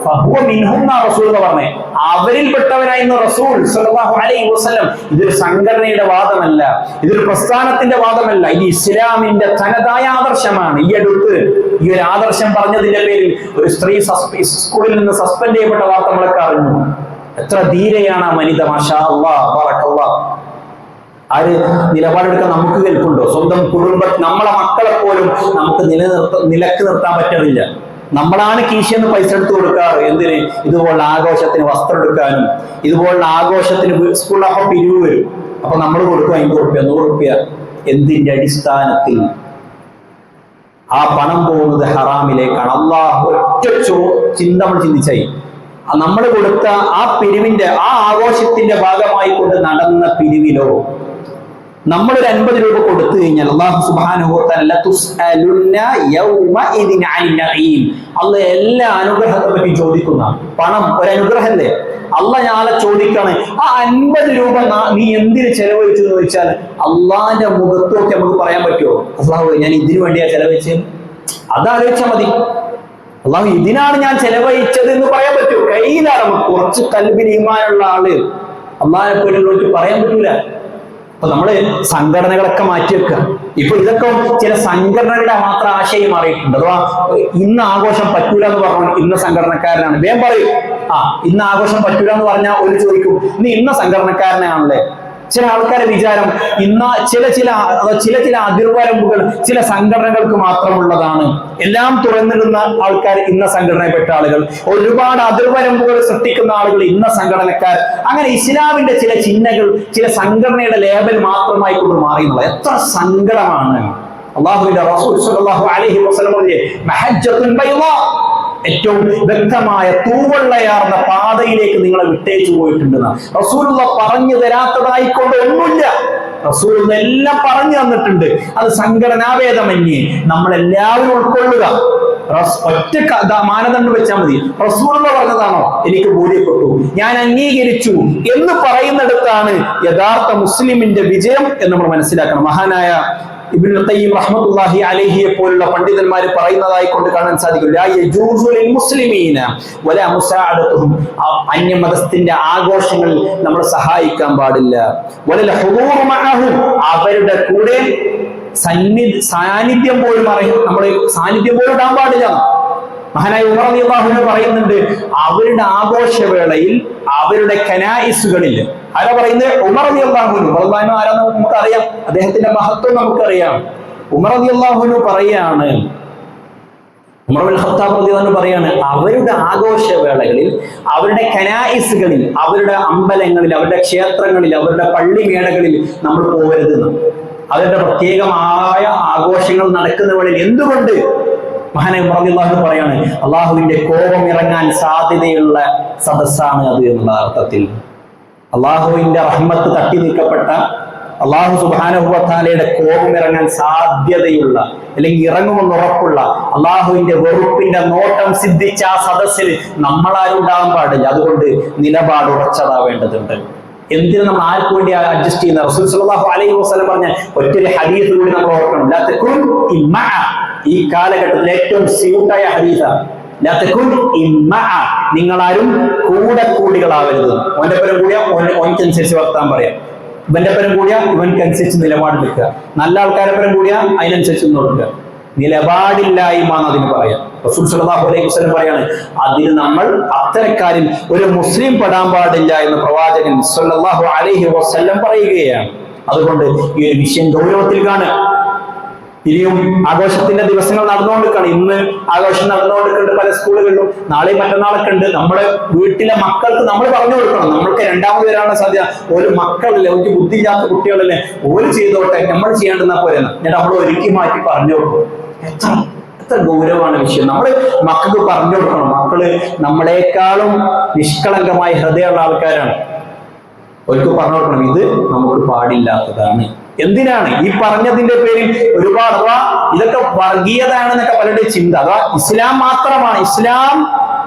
ഫഹുവ മിൻഹും എന്നാ റസൂലുള്ളാഹി പറഞ്ഞേ, അവരിൽ പെട്ടവനായിരുന്നു റസൂൽ സല്ലല്ലാഹു അലൈഹി വസല്ലം. ഇതൊരു സംഘടനയുടെ വാദമല്ല, ഇതൊരു പ്രസ്ഥാനത്തിന്റെ വാദമല്ല, ഇത് ഇസ്ലാമിന്റെ തനതായ ആദർശമാണ്. ഈ അടുത്ത് ഈ ഒരു ആദർശം പറഞ്ഞതിന്റെ പേരിൽ ഒരു സ്ത്രീ സ്കൂളിൽ നിന്ന് സസ്പെൻഡ് ചെയ്യപ്പെട്ട വാർത്ത നമ്മളൊക്കെ അറിഞ്ഞു. എത്ര ധീരയാണ് ആ വനിത, മാഷാ അല്ലാഹ് ബറക്കല്ലാഹ്. ആര് നിലപാടെടുക്കാൻ നമുക്ക് കെൽപ്പുണ്ടോ? സ്വന്തം കുടുംബം, നമ്മളെ മക്കളെ പോലും നമുക്ക് നിലക്ക് നിർത്താൻ പറ്റണില്ല. നമ്മളാണ് കീശന്ന് പൈസ എടുത്തു കൊടുക്കാറ്. എന്തിന്? ഇതുപോലുള്ള ആഘോഷത്തിന് വസ്ത്രം എടുക്കാനും, ഇതുപോലുള്ള ആഘോഷത്തിന് സ്കൂളിലൊക്കെ പിരിവ് വരും. അപ്പൊ നമ്മൾ കൊടുക്കും 50 റുപ്യ 100 റുപ്യ. എന്തിന്റെ അടിസ്ഥാനത്തിൽ? ആ പണം പോകുന്നത് ഹറാമിലേക്കാണ്. അല്ലാഹു ഒറ്റ ചിന്ത നമ്മൾ ചിന്തിച്ചായി. നമ്മൾ കൊടുത്ത ആ പിരിവിന്റെ, ആ ആഘോഷത്തിന്റെ ഭാഗമായി കൊണ്ട് നടന്ന പിരിവിലോ നമ്മളൊരു 50 രൂപ കൊടുത്തു കഴിഞ്ഞാൽ അല്ലാഹു സുബ്ഹാനഹു വ തആല തുസ്അലുന്ന യൗമഇദിൻ അനിൻ നഈം, അല്ലാഹു എല്ലാ അനുഗ്രഹത്തെ പറ്റി ചോദിക്കുന്ന. പണം ഒരു അനുഗ്രഹമല്ലേ? അല്ലാഹു നാളെ ചോദിക്കാണ്, ആ 50 രൂപ നീ എന്തിന് ചെലവഴിച്ചു എന്ന് ചോദിച്ചാൽ അള്ളാഹിന്റെ മുഖത്തൊക്കെ നമുക്ക് പറയാൻ പറ്റുമോ? അല്ലാഹു ഞാൻ ഇതിനു വേണ്ടിയാ ചെലവഴിച്ചത്? അതാലോചിച്ചാൽ മതി. അല്ലാഹു ഇതിനാണ് ഞാൻ ചെലവഴിച്ചത് എന്ന് പറയാൻ പറ്റുമോ? കയ്യിലാണ്. നമുക്ക് കുറച്ച് കൽബിന് ഈമാനുള്ള ആള് അള്ളാഹിനെ പേടിയുള്ളവർക്ക് പറയാൻ പറ്റൂല. അപ്പൊ നമ്മള് സംഘടനകളൊക്കെ മാറ്റി വെക്കുക. ഇപ്പൊ ഇതൊക്കെ ചില സംഘടനകളുടെ മാത്രം ആശയം മാറിയിട്ടുണ്ട്. അഥവാ ഇന്ന് ആഘോഷം പറ്റൂല എന്ന് പറഞ്ഞു ഇന്ന സംഘടനക്കാരനാണ്, വേഗം പറയും. ഇന്ന് ആഘോഷം പറ്റൂല എന്ന് പറഞ്ഞാൽ ഒരു ചോദിക്കും, നീ ഇന്ന സംഘടനക്കാരനാണല്ലേ. ചില ആൾക്കാരെ വിചാരം ചില അതിർവരമ്പുകൾ ചില സംഘടനകൾക്ക് മാത്രമുള്ളതാണ്. എല്ലാം തുറന്നിടുന്ന ആൾക്കാർ ഇന്ന സംഘടനയിൽപ്പെട്ട ആളുകൾ, ഒരുപാട് അതിർവരമ്പുകൾ സൃഷ്ടിക്കുന്ന ആളുകൾ ഇന്ന സംഘടനക്കാർ. അങ്ങനെ ഇസ്ലാമിന്റെ ചില ചിഹ്നങ്ങൾ ചില സംഘടനയുടെ ലേബൽ മാത്രമായി കൊണ്ട് മാറിയുള്ളത് എത്ര സങ്കടമാണ്. അല്ലാഹുവിന്റെ റസൂൽ സ്വല്ലല്ലാഹു അലൈഹി വസല്ലം പറഞ്ഞേ, മഹജ്ജത്തുൻ ബൈളാ, ഏറ്റവും വ്യക്തമായ തൂവെള്ളയാർന്ന പാതയിലേക്ക് നിങ്ങളെ വിട്ടേച്ചു പോയിട്ടുണ്ടെന്ന് റസൂലുള്ളാഹി പറഞ്ഞു തരാത്തതായിക്കൊണ്ട് ഒന്നുമില്ല. റസൂലുള്ളാഹി എല്ലാം പറഞ്ഞു തന്നിട്ടുണ്ട്. അത് സംഘടനാഭേദമന്യേ നമ്മളെല്ലാവരും ഉൾക്കൊള്ളുക. ഒറ്റ മാനദണ്ഡം വെച്ചാൽ മതി. റസൂലുള്ളാഹി പറഞ്ഞതാണോ എനിക്ക് ബോധ്യപ്പെട്ടു, ഞാൻ അംഗീകരിച്ചു എന്ന് പറയുന്നിടത്താണ് യഥാർത്ഥ മുസ്ലിമിന്റെ വിജയം എന്ന് നമ്മൾ മനസ്സിലാക്കണം. മഹാനായ ഇബ്നുൽ ഖയ്യിം റഹ്മത്തുള്ളാഹി അലൈഹിയെ പോലുള്ള പണ്ഡിതന്മാർ പറയുന്നതായി കൊണ്ട് കാണാൻ സാധിക്കും, ലാ യജൂസു ലിൽ മുസ്ലിമീന വലാ മുസാഅദതുഹും, അന്യമതസ്ഥന്റെ ആഘോഷങ്ങളിൽ നമ്മൾ സഹായിക്കാൻ പാടില്ല, വലൽ ഹുദൂറു മഅഹും, അവരുടെ കൂടെ സാന്നിധ്യം പോലും നമ്മൾ സാന്നിധ്യം പോലും ഇടാൻ പാടില്ല. മഹാനായ ഉമർ റളിയല്ലാഹു അൻഹു പറയുന്നുണ്ട്, അവരുടെ ആഘോഷവേളയിൽ അവരുടെ കനായിസുകളിൽ, ആരാ പറയുന്നത്? ഉമർ റളിയല്ലാഹു അൻഹു. ആരാന്ന് നമുക്കറിയാം, അദ്ദേഹത്തിന്റെ മഹത്വം നമുക്കറിയാം. ഉമർ റളിയല്ലാഹു അൻഹു പറയാണ്, ഉമർ ഇബ്നുൽ ഖത്താബ് റളിയല്ലാഹു അൻഹു പറയാണ്, അവരുടെ ആഘോഷവേളകളിൽ അവരുടെ കനായിസുകളിൽ, അവരുടെ അമ്പലങ്ങളിൽ, അവരുടെ ക്ഷേത്രങ്ങളിൽ, അവരുടെ പള്ളിമേടകളിൽ നമ്മൾ പോകരുതെന്ന്. അവരുടെ പ്രത്യേകമായ ആഘോഷങ്ങൾ നടക്കുന്ന വേളയിൽ എന്തുകൊണ്ട്? മഹാനായ ഉമർ റളിയല്ലാഹു അൻഹു പറയാണ്, അള്ളാഹുവിന്റെ കോപം ഇറങ്ങാൻ സാധ്യതയുള്ള സദസ്സാണ് അത് എന്നുള്ള അർത്ഥത്തിൽ. അള്ളാഹുവിന്റെ റഹ്മത്ത് തട്ടി നീക്കപ്പെട്ട, അള്ളാഹു സുബ്ഹാനഹു വ തആലയുടെ കോപം ഇറങ്ങാൻ സാധ്യതയുള്ള, അല്ലെങ്കിൽ ഇറങ്ങുമെന്ന് ഉറപ്പുള്ള, അള്ളാഹുവിന്റെ വെറുപ്പിന്റെ നോട്ടം സിദ്ധിച്ച ആ സദസ്സിൽ നമ്മളാരും ഉണ്ടാകാൻ പാടില്ല. അതുകൊണ്ട് നിലപാട് ഉറച്ചതാവേണ്ടതുണ്ട്. എന്തിനു നമ്മൾ ആർക്ക് വേണ്ടി അഡ്ജസ്റ്റ് ചെയ്യുന്ന? റസൂൽ സല്ലല്ലാഹു അലൈഹി വസല്ലം പറഞ്ഞ ഒറ്റൊരു ഹദീസ് കൂടി നമ്മൾ ഓർക്കണം. ലാ തകുൻ ഇമ്മഅ, ഈ കാലഘട്ടത്തിൽ ഏറ്റവും സ്യൂട്ടായ ഹദീസാണ്. ലാ തകുൻ ഇമ്മഅ, നിങ്ങളാരും കൂടെ കൂടികളാവരുത്. ഓന്റെ പരം കൂടിയാ ഓൻക്കനുസരിച്ച് വർത്താൻ പറയാം, ഇവന്റെ പരം കൂടിയാ ഇവൻക്കനുസരിച്ച് നിലപാടെടുക്കുക, നല്ല ആൾക്കാരെ പരം കൂടിയാ അതിനനുസരിച്ച് കൊടുക്കുക. നിലപാടില്ലായ്മ എന്നതിന് പറയാം. റസൂൽ സല്ലല്ലാഹു അലൈഹി വസല്ലം പറയാണ്, അതിന് നമ്മൾ അത്തരക്കാരിൽ ഒരു മുസ്ലിം പെടാൻ പാടില്ല എന്ന് പ്രവാചകൻ സല്ലല്ലാഹു അലൈഹി വസല്ലം പറയുകയാണ്. അതുകൊണ്ട് ഈ ഒരു വിഷയം ഗൗരവത്തിൽ കാണുക. ഇനിയും ആഘോഷത്തിന്റെ ദിവസങ്ങൾ നടന്നുകൊണ്ടിരിക്കുകയാണ്. ഇന്ന് ആഘോഷം നടന്നുകൊണ്ടിരിക്കുന്നുണ്ട് പല സ്കൂളുകളിലും, നാളെ മറ്റന്നാളൊക്കെ ഉണ്ട്. നമ്മുടെ വീട്ടിലെ മക്കൾക്ക് നമ്മൾ പറഞ്ഞു കൊടുക്കണം. നമ്മൾക്ക് രണ്ടാമത് വരാനുള്ള സാധ്യത, ഒരു മക്കളില്ലേ, ഒരു ബുദ്ധിയില്ലാത്ത കുട്ടികളല്ലേ, ഓര് ചെയ്തോട്ടെ, നമ്മൾ ചെയ്യേണ്ടുന്ന പോലെ എന്നിട്ട് നമ്മൾ ഒരുക്കി മാറ്റി പറഞ്ഞു കൊടുക്കും. എത്ര ഗൗരവമാണ് വിഷയം. നമ്മൾ മക്കൾക്ക് പറഞ്ഞു കൊടുക്കണം. മക്കള് നമ്മളെക്കാളും നിഷ്കളങ്കമായ ഹൃദയമുള്ള ആൾക്കാരാണ്. അവർക്ക് പറഞ്ഞു കൊടുക്കണം, ഇത് നമുക്ക് പാടില്ലാത്തതാണ്. എന്തിനാണ് ഈ പറഞ്ഞതിന്റെ പേരിൽ ഒരുപാട്, അഥവാ ഇതൊക്കെ വർഗീയതയാണെന്നൊക്കെ പലരുടെ ചിന്ത, അഥവാ ഇസ്ലാം മാത്രമാണ്, ഇസ്ലാം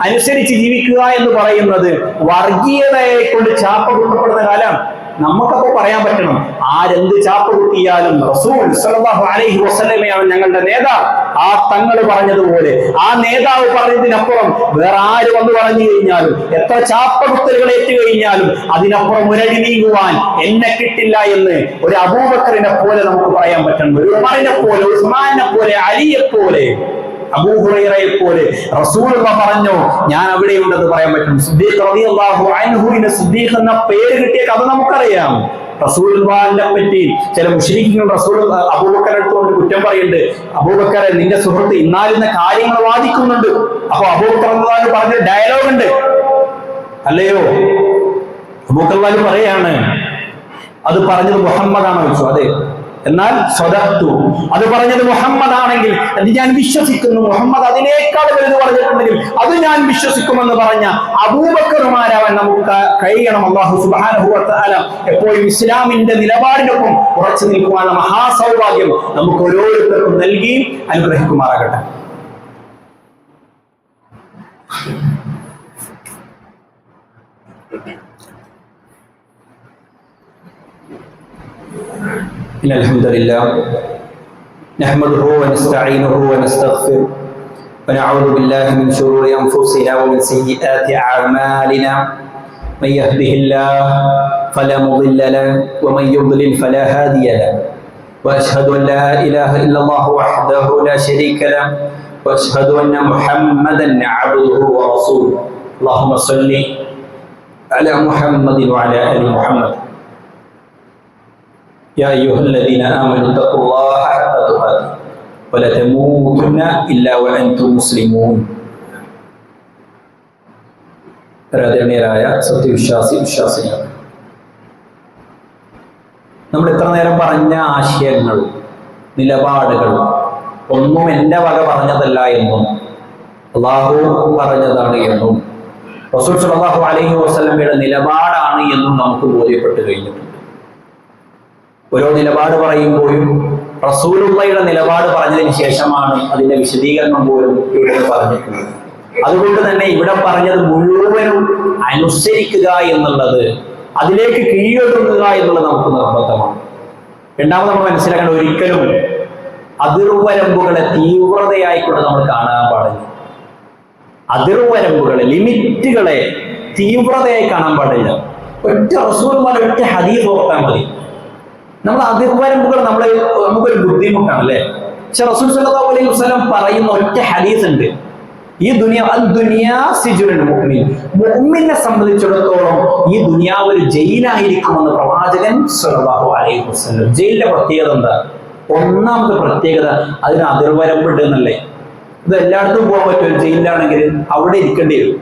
അനുസരിച്ച് ജീവിക്കുക എന്ന് പറയുന്നത് വർഗീയതയെ കൊണ്ട് ചാപ്പ കുത്തപ്പെടുന്ന കാലം. നമുക്കപ്പോ പറയാൻ പറ്റണം, ആരെന്ത് ചാപ്പ കുത്തിയാലും റസൂൽ സല്ലല്ലാഹു അലൈഹി വസല്ലമയാണ് ഞങ്ങളുടെ നേതാവ്. ആ തങ്ങൾ പറഞ്ഞതുപോലെ, ആ നേതാവ് പറഞ്ഞതിനപ്പുറം വേറെ ആര് വന്ന് പറഞ്ഞു കഴിഞ്ഞാലും, എത്ര ചാപ്പകുത്തലുകൾ ഏറ്റു കഴിഞ്ഞാലും അതിനപ്പുറം ഒരടി നീങ്ങുവാൻ എന്നെ കിട്ടില്ല എന്ന് ഒരു അബൂബക്കറിനെ പോലെ നമുക്ക് പറയാൻ പറ്റണം, ഒരു ഉമറിനെ പോലെ, ഉസ്മാനെ പോലെ, അലിയെ പോലെ, അബൂ ഹുറൈറയെ പോലെ റസൂലുള്ളാഹി പറഞ്ഞു ഞാൻ അവിടെയുണ്ടെന്ന് പറയാൻ പറ്റും. സിദ്ദീഖ് റളിയല്ലാഹു അൻഹുവിന് സിദ്ദീഖ് എന്ന പേര് കിട്ടിയ കഥ നമുക്കറിയാം. റസൂലുള്ളാഹിനെ പറ്റി ചില മുശ്രിക്കുകൾ റസൂൽ അബൂബക്കറെ അടുത്തുകൊണ്ട് കുറ്റം പറയുന്നുണ്ട്. അബൂബക്കറെ, നിന്റെ സുഹൃത്ത് ഇന്നാലിന്ന കാര്യങ്ങൾ വാദിക്കുന്നുണ്ട്. അപ്പൊ അബൂബക്കർ റളിയല്ലാഹു പറഞ്ഞ ഡയലോഗ് ഉണ്ട്, അല്ലയോ? അബൂബക്കർ പറയാണ്, അത് പറഞ്ഞത് മുഹമ്മദാണോ ചോദിച്ചു. അതെ. എന്നാൽ സ്വദഖ്തു, അത് പറഞ്ഞത് മുഹമ്മദ് ആണെങ്കിൽ അത് ഞാൻ വിശ്വസിക്കുന്നു. മുഹമ്മദ് അതിനേക്കാൾ വലുത് പറഞ്ഞിട്ടുണ്ടെങ്കിൽ അത് ഞാൻ വിശ്വസിക്കുമെന്ന് പറഞ്ഞ അബൂബക്കറുമാരാവാൻ നമുക്ക് കഴിയണം. അല്ലാഹു സുബ്ഹാനഹു വ തആല എപ്പോഴും ഇസ്ലാമിന്റെ നിലപാടിനൊപ്പം ഉറച്ചു നിൽക്കുവാനുള്ള മഹാസൗഭാഗ്യം നമുക്ക് ഓരോരുത്തർക്കും നൽകി അനുഗ്രഹിക്കുമാറാകട്ടെ. إن الحمد لله نحمده ونستعينه ونستغفره ونعوذ بالله من شرور أنفسنا ومن سيئات أعمالنا. من يهده الله فلا مضل له ومن يضلل فلا هادي له. وأشهد أن لا إله إلا الله وحده لا شريك له وأشهد أن محمدا عبده ورسوله. اللهم صل على محمد وعلى آل محمد. يا أيها الذين آمنوا اتقوا الله حق تقاته ولا تموتن إلا وأنتم مسلمون. ആദരണീയരായ വിശ്വാസികൾ, നമ്മൾ ഇത്ര നേരം പറഞ്ഞ ആശയങ്ങൾ, നിലപാടുകൾ ഒന്നും എൻ്റെ വക പറഞ്ഞതല്ല എന്നും അല്ലാഹു പറഞ്ഞതാണ് എന്നും റസൂൽ സല്ലല്ലാഹു അലൈഹി വസല്ലമയുടെ നിലപാടാണ് എന്നും നമുക്ക് ബോധ്യപ്പെട്ടു കഴിഞ്ഞിട്ടുണ്ട്. ഓരോ നിലപാട് പറയുമ്പോഴും റസൂലുള്ളാഹിയുടെ നിലപാട് പറഞ്ഞതിന് ശേഷമാണ് അതിന്റെ വിശദീകരണം പോലും ഇവിടെ പറഞ്ഞിട്ടുള്ളത്. അതുകൊണ്ട് തന്നെ ഇവിടെ പറഞ്ഞത് മുഴുവനും അനുസരിക്കുക എന്നുള്ളത്, അതിലേക്ക് കീഴടങ്ങുക എന്നുള്ളത് നമുക്ക് നിർബന്ധമാണ്. രണ്ടാമത് നമ്മൾ മനസ്സിലാക്കേണ്ട, ഒരിക്കലും അതിർവരമ്പുകളെ തീവ്രതയായിക്കൊണ്ട് നമ്മൾ കാണാൻ പാടില്ല. അതിർവരമ്പുകളെ, ലിമിറ്റുകളെ തീവ്രതയായി കാണാൻ പാടില്ല. ഒറ്റ റസൂലുള്ളാഹിയുടെ ഒറ്റ ഹദീസ് ഓർത്താൽ മതി. നമ്മൾ അതിർവരമ്പുകൾ നമുക്കൊരു ബുദ്ധിമുട്ടാണ് അല്ലേ? പക്ഷെ റസൂൽ സല്ലല്ലാഹു അലൈഹി വസല്ലം പറയുന്ന ഒറ്റ ഹദീസ് ഉണ്ട്, ഈ ദുനിയാ സിജുനുൽ മുഅ്മിൻ, മുഅ്മിനെ സംബന്ധിച്ചിടത്തോളം ഈ ദുനിയാവ് ഒരു ജയിലായിരിക്കുമെന്ന് പ്രവാചകൻ സല്ലല്ലാഹു അലൈഹി വസല്ലം. ജയിലിന്റെ പ്രത്യേകത എന്താ? ഒന്നാമത്തെ പ്രത്യേകത അതിന് അതിർവരമ്പുണ്ട് എന്നല്ലേ. ഇത് എല്ലായിടത്തും പോകാൻ പറ്റും. ജയിലിലാണെങ്കിൽ അവിടെ ഇരിക്കേണ്ടി വരും.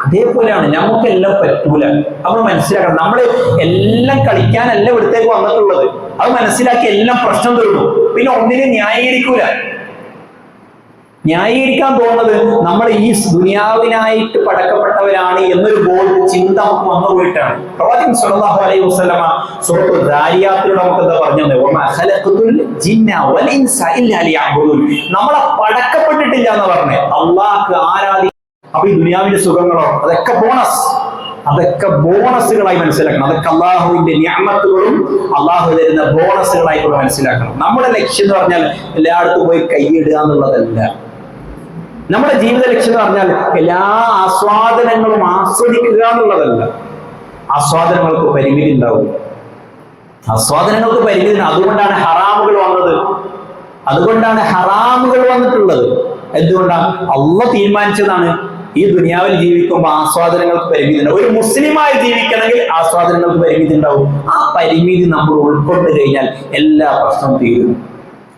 അതേപോലെയാണ് നമുക്കെല്ലാം പറ്റൂല. നമ്മൾ മനസ്സിലാക്കണം, നമ്മൾ എല്ലാം കളിക്കാനല്ല ഇവിടത്തേക്ക് വന്നിട്ടുള്ളത്. അത് മനസ്സിലാക്കി എല്ലാം പ്രശ്നം തീർന്നു. പിന്നെ ഒന്നിനെ ന്യായീകരിക്കാൻ തോന്നുന്നത് നമ്മൾ ഈ ദുനിയാവിനായിട്ട് പടക്കപ്പെട്ടവരാണ് എന്നൊരു ചിന്ത നമുക്ക് വന്നു പോയിട്ടാണ്. പ്രവാചകൻ സല്ലല്ലാഹു അലൈഹി വസല്ലമ സൂറത്തുൽ ദാരിയാത്തിലൂടെ നമുക്ക് എന്താ പറഞ്ഞത്? വമാ ഖലഖതുൽ ജിന്ന വൽ ഇൻസ ഇല്ലാ ലിയഅ്ബുദൂൻ. നമ്മളെ പടക്കപ്പെട്ടിട്ടില്ല എന്ന് പറഞ്ഞേ, അള്ളാഹ്ക്ക് ആരാധിക്കുക. അപ്പൊ ഈ ദുനിയാവിന്റെ സുഖങ്ങളോ അതൊക്കെ ബോണസുകളായി മനസ്സിലാക്കണം. അതൊക്കെ അള്ളാഹുവിന്റെ നിഅമത്തുകളും അള്ളാഹു തരുന്ന ബോണസുകളായിക്കൊണ്ട് മനസ്സിലാക്കണം. നമ്മുടെ ലക്ഷ്യം എന്ന് പറഞ്ഞാൽ എല്ലായിടത്തും പോയി കൈയിടുക എന്നുള്ളതല്ല. നമ്മുടെ ജീവിത ലക്ഷ്യം എന്ന് പറഞ്ഞാൽ എല്ലാ ആസ്വാദനങ്ങളും ആസ്വദിക്കുക എന്നുള്ളതല്ല. ആസ്വാദനങ്ങൾക്ക് പരിമിതി ഉണ്ടാവും. അതുകൊണ്ടാണ് ഹറാമുകൾ വന്നിട്ടുള്ളത്. എന്തുകൊണ്ടാണ്? അള്ളാഹ് തീരുമാനിച്ചതാണ്. ഈ ദുനിയാവിൽ ജീവിക്കുമ്പോൾ ആസ്വാദനങ്ങൾക്ക് പരിമിതി ഉണ്ടാവും. ഒരു മുസ്ലിമായി ജീവിക്കണമെങ്കിൽ ആസ്വാദനങ്ങൾക്ക് പരിമിതി ഉണ്ടാവും. ആ പരിമിതി നമ്മൾ ഉൾക്കൊണ്ട് കഴിഞ്ഞാൽ എല്ലാ പ്രശ്നവും തീരും.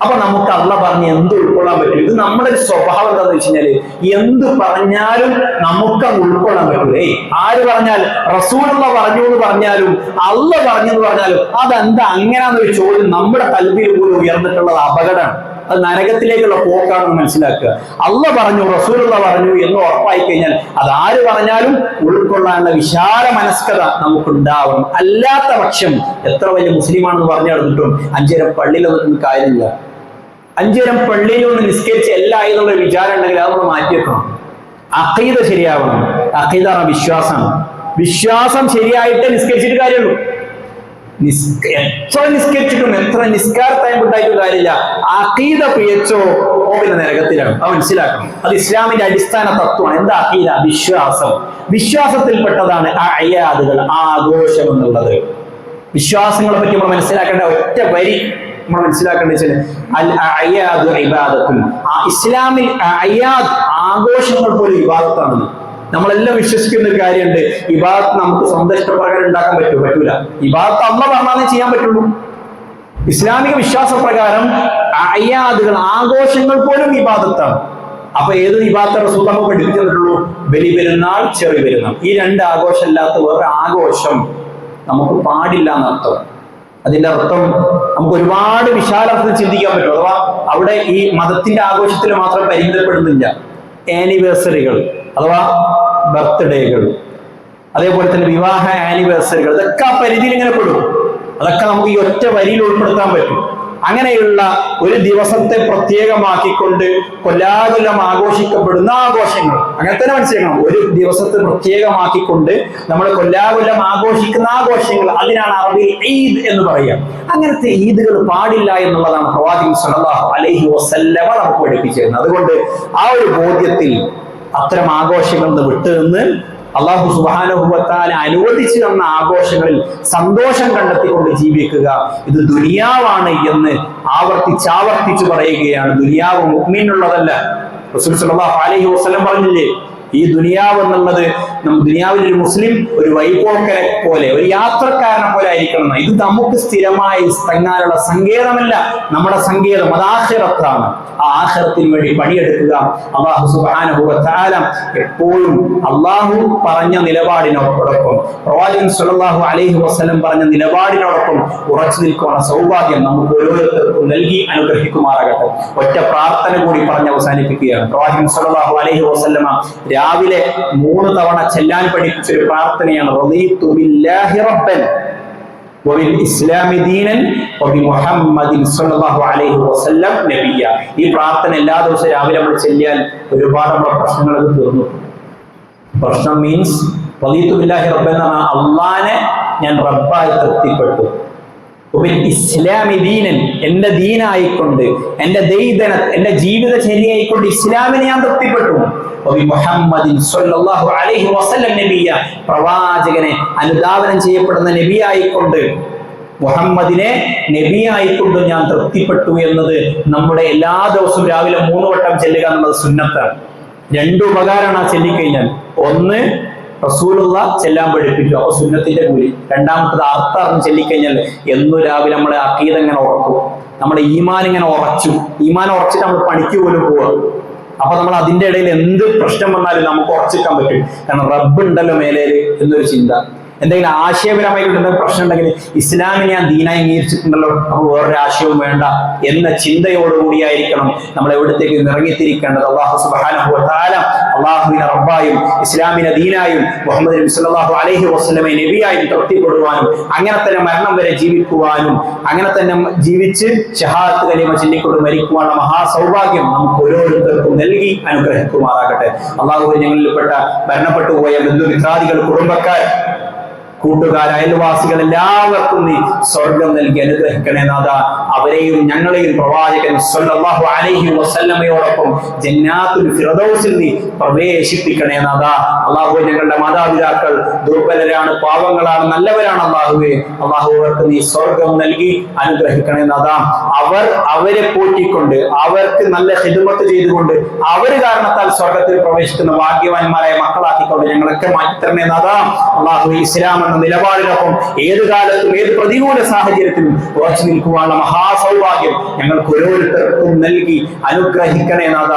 അപ്പൊ നമുക്ക് അള്ളാഹ് പറഞ്ഞ് എന്ത് ഉൾക്കൊള്ളാൻ പറ്റും? ഇത് നമ്മുടെ ഒരു സ്വഭാവം എന്താണെന്ന് വെച്ച് കഴിഞ്ഞാല് എന്ത് പറഞ്ഞാലും നമുക്ക് ഉൾക്കൊള്ളാൻ പറ്റൂല. ആര് പറഞ്ഞാൽ റസൂലുള്ള പറഞ്ഞു എന്ന് പറഞ്ഞാലും അള്ളാഹ് പറഞ്ഞു എന്ന് പറഞ്ഞാലും അതെന്താ അങ്ങനെയാന്നൊരു ചോദ്യം നമ്മുടെ കൽബിൽ പോലും ഉയർന്നിട്ടുള്ളത് അപകടമാണ്. അത് നരകത്തിലേക്കുള്ള പോക്കാണെന്ന് മനസ്സിലാക്കുക. അള്ളാഹ് പറഞ്ഞു, റസൂലുള്ള പറഞ്ഞു എന്ന് ഉറപ്പായി കഴിഞ്ഞാൽ അത് ആര് പറഞ്ഞാലും ഉൾക്കൊള്ളാനുള്ള വിശാല മനസ്കത നമുക്കുണ്ടാവണം. അല്ലാത്ത പക്ഷം എത്ര വലിയ മുസ്ലിമാണെന്ന് പറഞ്ഞു നടന്നിട്ടും 5 നേരം പള്ളിയിലൊന്നും കാര്യമില്ല. 5 നേരം പള്ളിയിലൊന്ന് നിസ്കരിച്ച് എല്ലാം എന്നുള്ള വിചാരം ഉണ്ടെങ്കിൽ അത് നമ്മൾ മാറ്റിവെക്കണം. അഖീദ ശരിയാവണം. അഖീദ വിശ്വാസം ശരിയായിട്ട് നിസ്കരിച്ചിട്ട് കാര്യമുള്ളൂ. എത്ര നിസ്കരിച്ചിട്ടും എത്ര നിസ്കാര ടൈം ഉണ്ടായിട്ടും കാര്യമില്ല. അഖീദ പിഴച്ചോ പിന്നെ നരകത്തിലാണ്. അത് മനസ്സിലാക്കണം. അത് ഇസ്ലാമിന്റെ അടിസ്ഥാന തത്വമാണ്. എന്താ അഖീദ? വിശ്വാസത്തിൽപ്പെട്ടതാണ് അഅയാദുകൾ, ആഘോഷം എന്നുള്ളത്. വിശ്വാസങ്ങളെ പറ്റി നമ്മൾ മനസ്സിലാക്കേണ്ട ഒറ്റ വരി നമ്മൾ മനസ്സിലാക്കേണ്ടത് വെച്ചാൽ അൽ അഅയാദു ഇബാദത്തുൻ. ഇസ്ലാമിൽ അഅയാദ് ആഘോഷങ്ങൾ പോലും ഇബാദത്താണെന്ന് നമ്മളെല്ലാം വിശ്വസിക്കുന്ന ഒരു കാര്യമുണ്ട്. ഇബാദത്ത് നമുക്ക് സ്വന്തം ഇഷ്ടപ്രകാരം ഉണ്ടാക്കാൻ പറ്റൂല. ഇബാദത്ത് അള്ളാഹ് പറഞ്ഞാലേ ചെയ്യാൻ പറ്റുള്ളൂ. ഇസ്ലാമിക വിശ്വാസപ്രകാരം അഅയാദുകൾ, ആഘോഷങ്ങൾ പോലും ഇബാദത്താണ്. അപ്പൊ ഏത് ഇബാദത്ത് റസൂൽ നമുക്ക് പഠിപ്പിച്ചു തന്നിട്ടുള്ളൂ? ബലി പെരുന്നാൾ, ചെറിയ പെരുന്നാൾ. ഈ 2 ആഘോഷം അല്ലാത്ത വേറെ ആഘോഷം നമുക്ക് പാടില്ല എന്നർത്ഥം. അതിന്റെ അർത്ഥം നമുക്ക് ഒരുപാട് വിശാലർത്ഥത്തിൽ ചിന്തിക്കാൻ പറ്റും. അഥവാ അവിടെ ഈ മതത്തിന്റെ ആഘോഷത്തിൽ മാത്രം പരിമിതപ്പെടുന്നില്ല. ആനിവേഴ്സറികൾ അഥവാ ബർത്ത്ഡേകൾ, അതേപോലെ തന്നെ വിവാഹ ആനിവേഴ്സറികൾ, ഇതൊക്കെ ആ പരിധിയിൽ ഇങ്ങനെ പെടും. അതൊക്കെ നമുക്ക് ഈ ഒറ്റ വരിയിൽ ഉൾപ്പെടുത്താൻ പറ്റും. അങ്ങനെയുള്ള ഒരു ദിവസത്തെ പ്രത്യേകമാക്കിക്കൊണ്ട് കൊല്ലാകൊല്ലം ആഘോഷിക്കപ്പെടുന്ന ആഘോഷങ്ങൾ, അങ്ങനെ തന്നെ മനസ്സിലാക്കണം. ഒരു ദിവസത്തെ പ്രത്യേകമാക്കിക്കൊണ്ട് നമ്മൾ കൊല്ലാകൊല്ലം ആഘോഷിക്കുന്ന ആഘോഷങ്ങൾ, അതിനാണ് അറബിയിൽ ഈദ് എന്ന് പറയുക. അങ്ങനത്തെ ഈദുകൾ പാടില്ല എന്നുള്ളതാണ് പ്രവാചകൻ സല്ലല്ലാഹു അലൈഹി വസല്ലമ നമുക്ക് പഠിപ്പിച്ചിരുന്നത്. അതുകൊണ്ട് ആ ഒരു ബോധ്യത്തിൽ അത്തരം ആഘോഷങ്ങളിൽ നിന്ന് വിട്ടുനിന്ന് അല്ലാഹു സുബ്ഹാനഹു വ തആല അനുവദിച്ചു തന്ന ആഘോഷങ്ങളിൽ സന്തോഷം കണ്ടെത്തിക്കൊണ്ട് ജീവിക്കുക. ഇത് ദുനിയാവാണ് എന്ന് ആവർത്തിച്ച് പറയുകയാണ്. ദുനിയാവ് മുഅ്മിനുള്ളതല്ല. റസൂൽ സല്ലല്ലാഹു അലൈഹി വസല്ലം പറഞ്ഞില്ലേ, ഈ ദുനിയാവ് എന്നുള്ളത് ദുനിയാവിൽ ഒരു മുസ്ലിം ഒരു വഴിപോക്കനെ പോലെ, ഒരു യാത്രക്കാരനെ പോലെ ആയിരിക്കണം. ഇത് നമുക്ക് സ്ഥിരമായി തങ്ങാനുള്ള സങ്കേതമല്ല. നമ്മുടെ സങ്കേതം അത് ആഖിറത്താണ്. ആ ആഖിറത്തിന് വേണ്ടി പണിയെടുക്കുക. അല്ലാഹു സുബ്ഹാനഹു വ തആല എപ്പോഴും അല്ലാഹു പറഞ്ഞ നിലപാടിനോടൊപ്പം, പ്രവാചകൻ സല്ലല്ലാഹു അലൈഹി വസല്ലം പറഞ്ഞ നിലപാടിനോടൊപ്പം ഉറച്ചു നിൽക്കുന്ന സൗഭാഗ്യം നമുക്ക് ഓരോരുത്തർക്കും നൽകി അനുഗ്രഹിക്കുമാറാകട്ടെ. ഒറ്റ പ്രാർത്ഥന കൂടി പറഞ്ഞ് അവസാനിപ്പിക്കുകയാണ്. പ്രവാചകൻ സല്ലല്ലാഹു അലൈഹി വസല്ലമ രാവിലെ 3 തവണ ചെല്ലാൻ പഠിപ്പിച്ച ഒരു പ്രാർത്ഥനയാണ് റളീതു ബില്ലാഹി റബ്ബൻ വബിൽ ഇസ്ലാമി ദീനൻ വബിമുഹമ്മദിൻ സ്വല്ലല്ലാഹു അലൈഹി വസല്ലം നബിയ. ഈ പ്രാർത്ഥന എല്ലാ ദിവസവും രാവിലെ നമ്മൾ ചെല്ലിയാൽ ഒരുപാട് നമ്മുടെ പ്രശ്നങ്ങളൊക്കെ തീർന്നു. പ്രശ്നം മീൻസ് റളീതു ബില്ലാഹി റബ്ബൻ എന്ന് പറഞ്ഞാൽ അള്ളാനെ ഞാൻ റബ്ബായി തൃപ്തിപ്പെട്ടു. ഇസ്ലാമി ദീനൻ, എന്റെ ദീനായിക്കൊണ്ട്, എന്റെ എന്റെ ജീവിതചര്യയായിക്കൊണ്ട് ഇസ്ലാമിനെ ഞാൻ തൃപ്തിപ്പെട്ടു. മുഹമ്മദിൻ സ്വല്ലല്ലാഹു അലൈഹി വസല്ലം നബിയ, പ്രവാചകനെ അനുധാവനം ചെയ്യപ്പെടുന്ന നബിയായിക്കൊണ്ട്, മുഹമ്മദിനെ നബിയായിക്കൊണ്ട് ഞാൻ തൃപ്തിപ്പെട്ടു എന്നത് നമ്മുടെ എല്ലാ ദിവസവും രാവിലെ 3 വട്ടം ചെല്ലുക എന്നുള്ളത് സുന്നത്താണ്. 2 ഉപകാരമാണ് ആ ചൊല്ലിക്കഴിഞ്ഞാൽ. ഒന്ന്, റസൂലുള്ള ചെല്ലാൻ പഠിപ്പിക്കുക, അപ്പൊ സുന്നത്തിന്റെ കൂലി. രണ്ടാമത്തത് അർത്ഥം ചൊല്ലിക്കഴിഞ്ഞാൽ എന്നും രാവിലെ നമ്മളെ അഖീദ ഇങ്ങനെ ഉറക്കും, നമ്മുടെ ഈമാൻ ഇങ്ങനെ ഈമാൻ ഉറച്ചിട്ട് നമ്മൾ പണിക്ക് പോലും പോവുക. അപ്പൊ നമ്മൾ അതിന്റെ ഇടയിൽ എന്ത് പ്രശ്നം വന്നാലും നമുക്ക് ഉറച്ചിക്കാൻ പറ്റും. കാരണം റബ്ബ് ഉണ്ടല്ലോ മേലേല് എന്നൊരു ചിന്ത. എന്തെങ്കിലും ആശയപരമായി എന്തെങ്കിലും പ്രശ്നം ഉണ്ടെങ്കിൽ ഇസ്ലാമിനെ ഞാൻ ദീനായി അംഗീകരിച്ചിട്ടുണ്ടല്ലോ, അപ്പൊ വേറൊരു ആശയവും വേണ്ട എന്ന ചിന്തയോടുകൂടിയായിരിക്കണം നമ്മൾ എവിടത്തേക്ക് ഇറങ്ങിത്തിരിക്കേണ്ടത്. അല്ലാഹു സുബ്ഹാനഹു വ തആല അല്ലാഹുവിനെ റബ്ബായും ഇസ്ലാമിനെ ദീനായും മുഹമ്മദ് നബി സല്ലല്ലാഹു അലൈഹി വസല്ലമയെ നബിയായും തൃപ്തിപ്പെടുവാനും അങ്ങനെ തന്നെ മരണം വരെ ജീവിക്കുവാനും അങ്ങനെ തന്നെ ജീവിച്ച് ഷഹാദത്ത് കലിമ ചൊല്ലിക്കൊണ്ട് മരിക്കുവാനുള്ള മഹാസൗഭാഗ്യം നമുക്ക് ഓരോരുത്തർക്കും നൽകി അനുഗ്രഹിക്കുമാറാകട്ടെ. അല്ലാഹു ഞങ്ങളിൽപ്പെട്ട മരണപ്പെട്ടു പോയ ബന്ധുമിത്രാദികൾ, കുടുംബക്കാർ, കൂട്ടുകാർ, അയൽവാസികൾ എല്ലാവർക്കും നീ സ്വർഗം നൽകി അനുഗ്രഹിക്കണേ നാഥ. അവരെയും ഞങ്ങളെയും പ്രവാചകൻ സ്വല്ലല്ലാഹു അലൈഹി വസല്ലമയോടൊപ്പം ജന്നാത്തുൽ ഫിർദൗസിൽ നീ പ്രവേശിപ്പിക്കണേ നാഥ. അല്ലാഹുവേ, ഞങ്ങളുടെ മാതാപിതാക്കൾ ദുർബലരാണ്, പാവങ്ങളാണ്, നല്ലവരാണ്. അല്ലാഹു അവർക്ക് നീ സ്വർഗം നൽകി അനുഗ്രഹിക്കണേ നാഥ. അവരെ പോറ്റിക്കൊണ്ട് അവർക്ക് നല്ല ഖിദ്മത്ത് ചെയ്തുകൊണ്ട് അവര് കാരണത്താൽ സ്വർഗത്തിൽ പ്രവേശിക്കുന്ന ഭാഗ്യവാന്മാരായ മക്കളാക്കിക്കൊണ്ട് ഞങ്ങളൊക്കെ മാറ്റിത്തരണേ നാഥ. അല്ലാഹു ഇസ്ലാം നിലപാടിനൊപ്പം ഏത് കാലത്തും ഏത് പ്രതികൂല സാഹചര്യത്തിലും ഉറച്ചു നിൽക്കുവാനുള്ള മഹാസൗഭാഗ്യം ഞങ്ങൾക്ക് ഓരോരുത്തർക്കും നൽകി അനുഗ്രഹിക്കണേ നാഥ.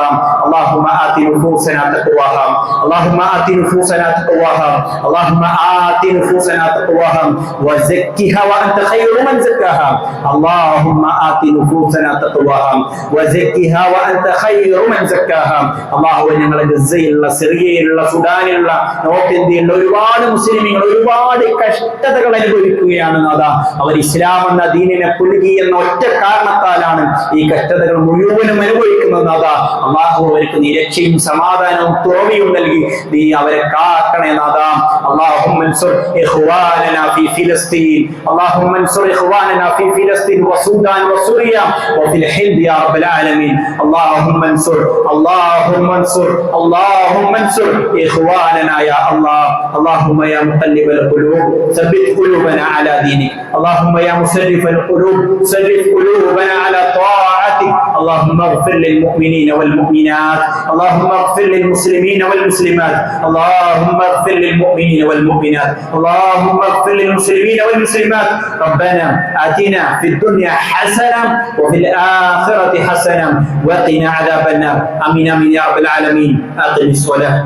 اللهم آت نفوسنا تقواها اللهم آت نفوسنا تقواها اللهم آت نفوسنا تقواها وزكها وأنت خير من زكاها اللهم آت نفوسنا تقواها وزكها وأنت خير من زكاها. അല്ലാഹുവേ, ഞങ്ങളുടെ ഗസയിലുള്ള, സിറിയയിലുള്ള, സുഡാനിലുള്ള, നോർത്ത് ഇന്ത്യയിലുള്ള ഒരുപാട് മുസ്ലിമീങ്ങൾ ഒരുപാട് കഷ്ടതകൾ അനുഭവിക്കുകയാണ് നാഥ. അവർ ഇസ്ലാം എന്ന ദീനിനെ പുലുകി എന്ന ഒറ്റ കാരണത്താലാണ് ഈ കഷ്ടതകൾ മുഴുവനും അനുഭവിക്കുന്നത് നാഥ. അല്ലാഹു അവർക്ക് നീ രക്ഷയും സമാധാനവും തുറവിയും നൽകി നീ അവരെ കാക്കണേ നാഥ. اللهم انصر اخواننا في فلسطين اللهم انصر اخواننا في فلسطين والسودان وسوريا وفي الهند يا رب العالمين. اللهم انصر اللهم انصر اللهم انصر اخواننا يا الله. اللهم يا مقلب القلوب ثبت قلوبنا على دينك. اللهم يا مصرف القلوب صرف قلوبنا على طاعتك. اللهم اغفر للمؤمنين والمؤمنات اللهم اغفر للمسلمين والمسلمات اللهم اغفر للمؤمنين والمؤمنات اللهم اغفر للمسلمين والمسلمات. ربنا آتنا في الدنيا حسنة وفي الآخرة حسنة وقنا عذاب النار. آمين آمين يا رب العالمين. أقم الصلاة.